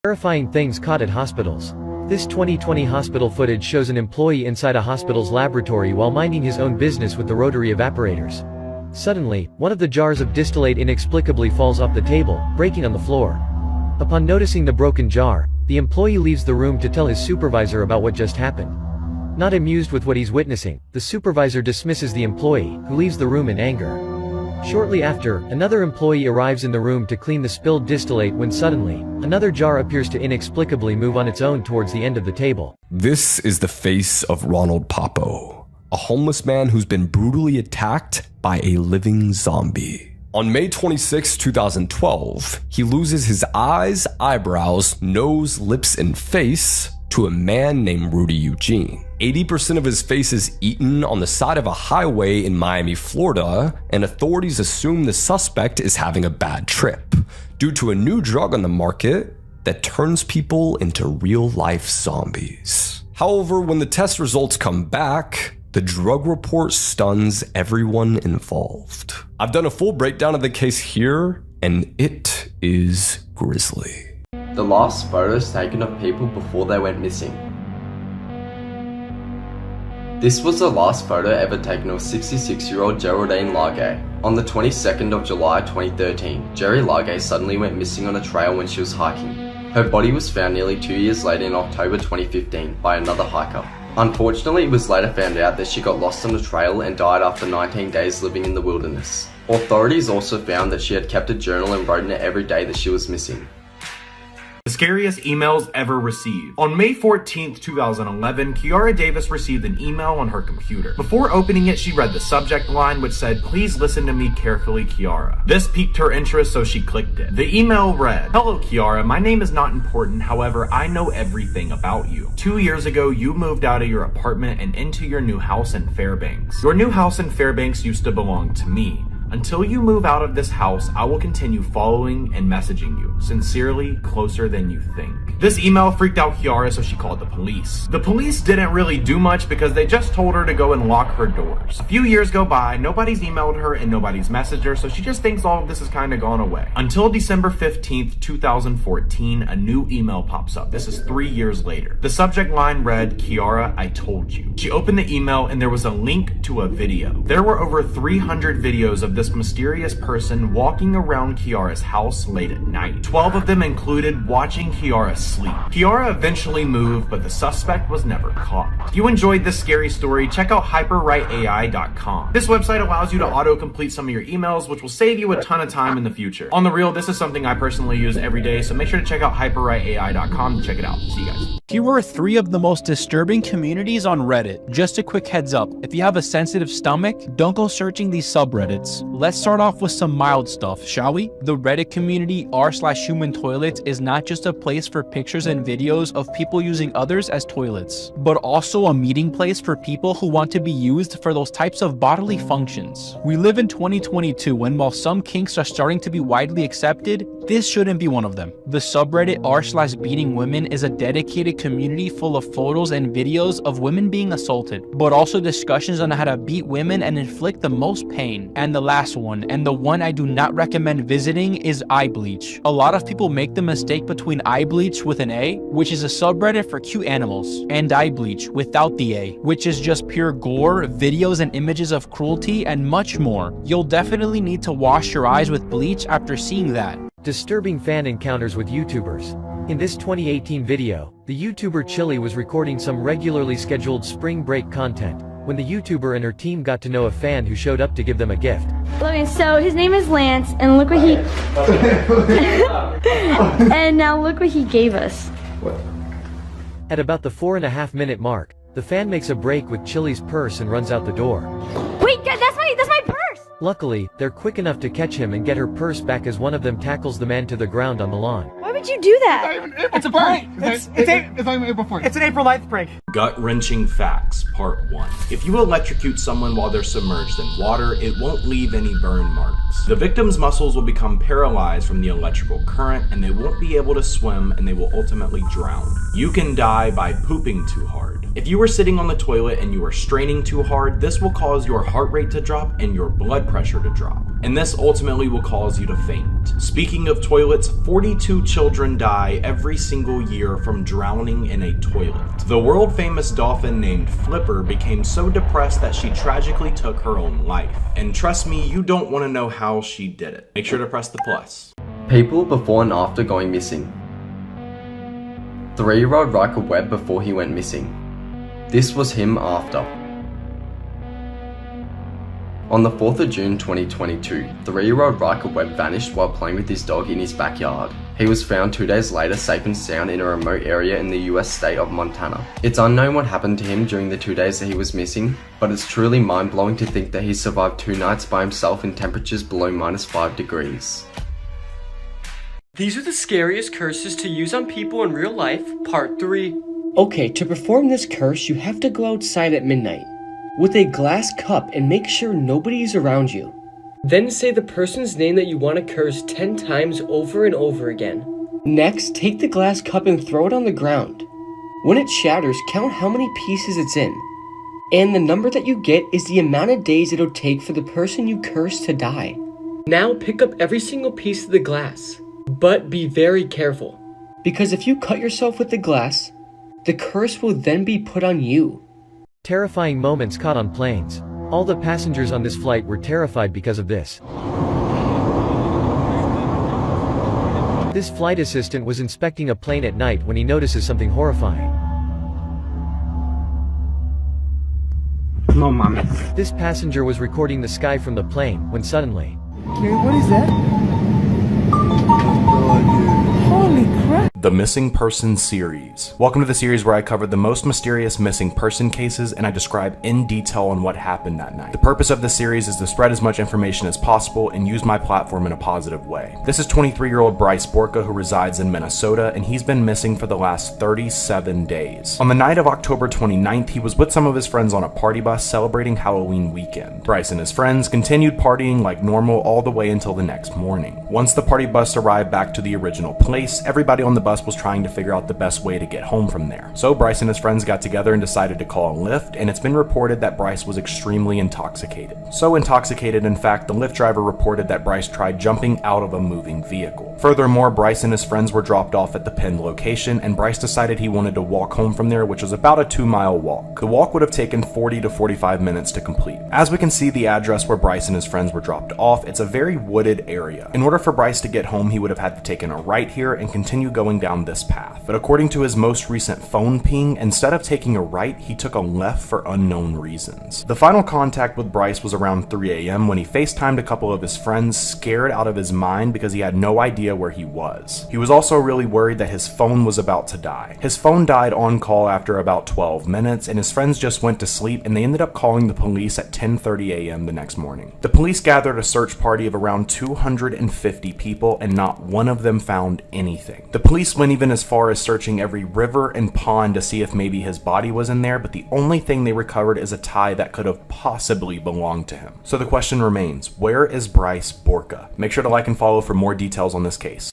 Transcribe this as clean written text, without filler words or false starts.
Terrifying things caught at hospitals. This 2020 hospital footage shows an employee inside a hospital's laboratory while minding his own business with the rotary evaporators. Suddenly, one of the jars of distillate inexplicably falls off the table, breaking on the floor. Upon noticing the broken jar, the employee leaves the room to tell his supervisor about what just happened. Not amused with what he's witnessing, the supervisor dismisses the employee, who leaves the room in anger. Shortly after, another employee arrives in the room to clean the spilled distillate when suddenly, another jar appears to inexplicably move on its own towards the end of the table. This is the face of Ronald Popo, a homeless man who's been brutally attacked by a living zombie. On May 26, 2012, he loses his eyes, eyebrows, nose, lips, and face to a man named Rudy Eugene. 80% of his face is eaten on the side of a highway in Miami, Florida, and authorities assume the suspect is having a bad trip due to a new drug on the market that turns people into real-life zombies. However, when the test results come back, the drug report stuns everyone involved. I've done a full breakdown of the case here, and it is grisly. The last photos taken of people before they went missing. This was the last photo ever taken of 66-year-old Geraldine Largay. On the 22nd of July 2013, Jerry Largay suddenly went missing on a trail when she was hiking. Her body was found nearly 2 years later in October 2015 by another hiker. Unfortunately, it was later found out that she got lost on the trail and died after 19 days living in the wilderness. Authorities also found that she had kept a journal and wrote in it every day that she was missing. The scariest emails ever received. On May 14th, 2011, Kiara Davis received an email on her computer. Before opening it, she read the subject line, which said, "Please listen to me carefully, Kiara." This piqued her interest, so she clicked it. The email read, "Hello, Kiara. My name is not important. However, I know everything about you. 2 years ago, you moved out of your apartment and into your new house in Fairbanks. Your new house in Fairbanks used to belong to me. Until you move out of this house, I will continue following and messaging you. Sincerely, closer than you think." This email freaked out Kiara, so she called the police. The police didn't really do much because they just told her to go and lock her doors. A few years go by, nobody's emailed her and nobody's messaged her, so she just thinks all of this has kind of gone away. Until December 15th, 2014, a new email pops up. This is 3 years later. The subject line read, "Kiara, I told you." She opened the email and there was a link to a video. There were over 300 videos of this mysterious person walking around Kiara's house late at night. 12 of them included watching Kiara sleep. Kiara eventually moved, but the suspect was never caught. If you enjoyed this scary story, check out hyperwriteai.com. This website allows you to auto-complete some of your emails, which will save you a ton of time in the future. On the real, this is something I personally use every day, so make sure to check out hyperwriteai.com to check it out. See you guys. Here were 3 of the most disturbing communities on Reddit. Just a quick heads up, if you have a sensitive stomach, don't go searching these subreddits. Let's start off with some mild stuff, shall we? The Reddit community r/human toilets is not just a place for pictures and videos of people using others as toilets, but also a meeting place for people who want to be used for those types of bodily functions. We live in 2022, and while some kinks are starting to be widely accepted, this shouldn't be one of them. The subreddit r/beating women is a dedicated community full of photos and videos of women being assaulted, but also discussions on how to beat women and inflict the most pain. And the last one, and the one I do not recommend visiting, is eye bleach. A lot of people make the mistake between eye bleach with an A, which is a subreddit for cute animals, and eye bleach without the A, which is just pure gore, videos and images of cruelty, and much more. You'll definitely need to wash your eyes with bleach after seeing that. Disturbing fan encounters with YouTubers. In this 2018 video, the YouTuber Chili was recording some regularly scheduled spring break content when the YouTuber and her team got to know a fan who showed up to give them a gift. Logan, so his name is Lance, and look what he and now look what he gave us. At about the 4.5-minute mark, the fan makes a break with Chili's purse and runs out the door. Wait, that's my purse! Luckily, they're quick enough to catch him and get her purse back as one of them tackles the man to the ground on the lawn. Why would you do that? It's a prank! It's an April 9th prank. Gut-wrenching facts, part 1. If you electrocute someone while they're submerged in water, it won't leave any burn marks. The victim's muscles will become paralyzed from the electrical current, and they won't be able to swim, and they will ultimately drown. You can die by pooping too hard. If you were sitting on the toilet and you are straining too hard, this will cause your heart rate to drop and your blood pressure to drop. and this ultimately will cause you to faint. Speaking of toilets, 42 children die every single year from drowning in a toilet. The world-famous dolphin named Flipper became so depressed that she tragically took her own life. And trust me, you don't want to know how she did it. Make sure to press the plus. People before and after going missing. 3-year-old Riker Webb before he went missing. This was him after. On the 4th of June 2022, 3-year-old Riker Webb vanished while playing with his dog in his backyard. He was found 2 days later safe and sound in a remote area in the US state of Montana. It's unknown what happened to him during the 2 days that he was missing, but it's truly mind-blowing to think that he survived 2 nights by himself in temperatures below -5 degrees. These are the scariest curses to use on people in real life, part 3. Okay, to perform this curse, you have to go outside at midnight with a glass cup and make sure nobody is around you. Then say the person's name that you want to curse 10 times over and over again. Next, take the glass cup and throw it on the ground. When it shatters, count how many pieces it's in. And the number that you get is the amount of days it'll take for the person you curse to die. Now pick up every single piece of the glass, but be very careful, because if you cut yourself with the glass, the curse will then be put on you. Terrifying moments caught on planes. All the passengers on this flight were terrified because of this. This flight assistant was inspecting a plane at night when he notices something horrifying. No, mommy. This passenger was recording the sky from the plane when suddenly, Okay, what is that? Holy crap. The Missing Person Series. Welcome to the series where I cover the most mysterious missing person cases and I describe in detail on what happened that night. The purpose of this series is to spread as much information as possible and use my platform in a positive way. This is 23-year-old Bryce Borka, who resides in Minnesota, and he's been missing for the last 37 days. On the night of October 29th, he was with some of his friends on a party bus celebrating Halloween weekend. Bryce and his friends continued partying like normal all the way until the next morning. Once the party bus arrived back to the original place, everybody on the bus was trying to figure out the best way to get home from there. So Bryce and his friends got together and decided to call a Lyft, and it's been reported that Bryce was extremely intoxicated. So intoxicated, in fact, the Lyft driver reported that Bryce tried jumping out of a moving vehicle. Furthermore, Bryce and his friends were dropped off at the pinned location, and Bryce decided he wanted to walk home from there, which was about a 2-mile walk. The walk would have taken 40 to 45 minutes to complete. As we can see the address where Bryce and his friends were dropped off, it's a very wooded area. In order for Bryce to get home, he would have had to take a right here and continue going down this path. But according to his most recent phone ping, instead of taking a right, he took a left for unknown reasons. The final contact with Bryce was around 3 a.m. when he FaceTimed a couple of his friends, scared out of his mind because he had no idea where he was. He was also really worried that his phone was about to die. His phone died on call after about 12 minutes, and his friends just went to sleep, and they ended up calling the police at 10:30 a.m. the next morning. The police gathered a search party of around 250 people, and not one of them found anything. The police went even as far as searching every river and pond to see if maybe his body was in there, but the only thing they recovered is a tie that could have possibly belonged to him. So the question remains, where is Bryce Borka? Make sure to like and follow for more details on this case.